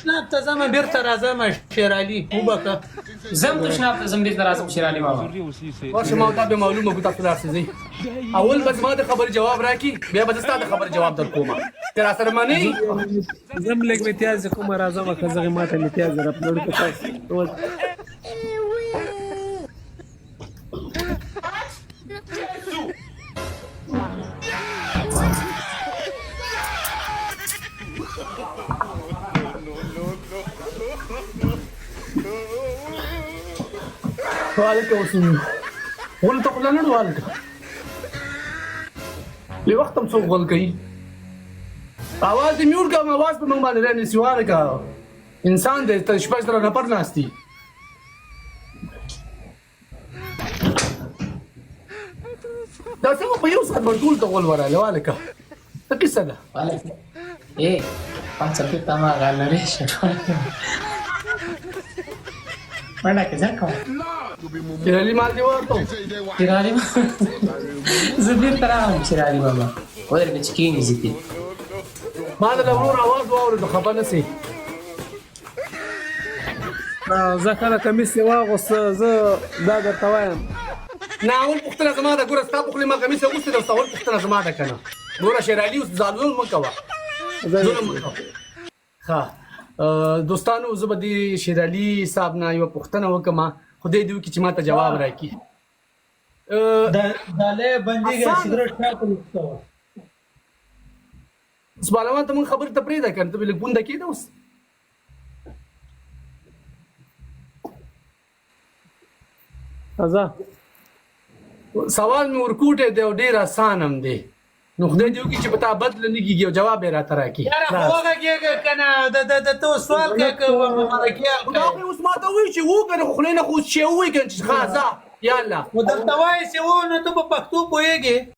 تشناب ته ځم بیرته راځم شیر علي وبکه زم تشناب ته زم بیرته راځم شیر علي بابا ورشه ما ته به معلومه کو تاسو راځئ اول بس ما د خبر جواب راکې بیا به ستا د خبر جواب در کوم تر سره مانی زم لګ امتیاز کوم راځم که زغه ماته امتیاز در اپلوډ کړم سوالك وسوي ولا تقول لنا سوالك لوقت مسوق غلقي आवाज دې میوټ کوم आवाज په موږ باندې رانه سوالك انسان دې تشپش در نه پر ناشتي دا څنګه په یو سات ورټول ته ول وراله والک ته کیسه ده ايه پاتې په ما غلري شته منډه کې ځکه چیرلی مال دی ورته شیر علي زه بیرته راغلم شیر علي بابا ودرې چې کېنی زیاتې ما د ورور आवाज واورې خبر نه سي زه کله کمیس واغوس زه دا درته وایم نه اول پختنه زما ده ګوره ستا پخلی ما کمیس اوسته د اول پختنه زما ده کنه ګوره شیر علي اوس ظالم مکوا ظلم مکوا ها دوستانو زه به د شیر علي صاحب نه یو پختنه وکم خدای دې وکړي چې ما ته جواب راکړي داله بنديګه سیګریټ خاطر وکړه سوالوان ته مون خبر ته پرې ده کنه ته بل بونده کېده اوس ازا سوال مې ورکوټه دی او ډیر آسان هم دی نو خدای دې وکړي چې پتا بدل نه کیږي او جواب یې راته راکړي یاره هغه کېږي کنه د تو سوال کوي مرکه دا اوس ما ته وایي چې و کنه خو نه خو چې وایي کنه چې خاصه یالا ودلته وایي چې و نو ته په پښتو پوهېږې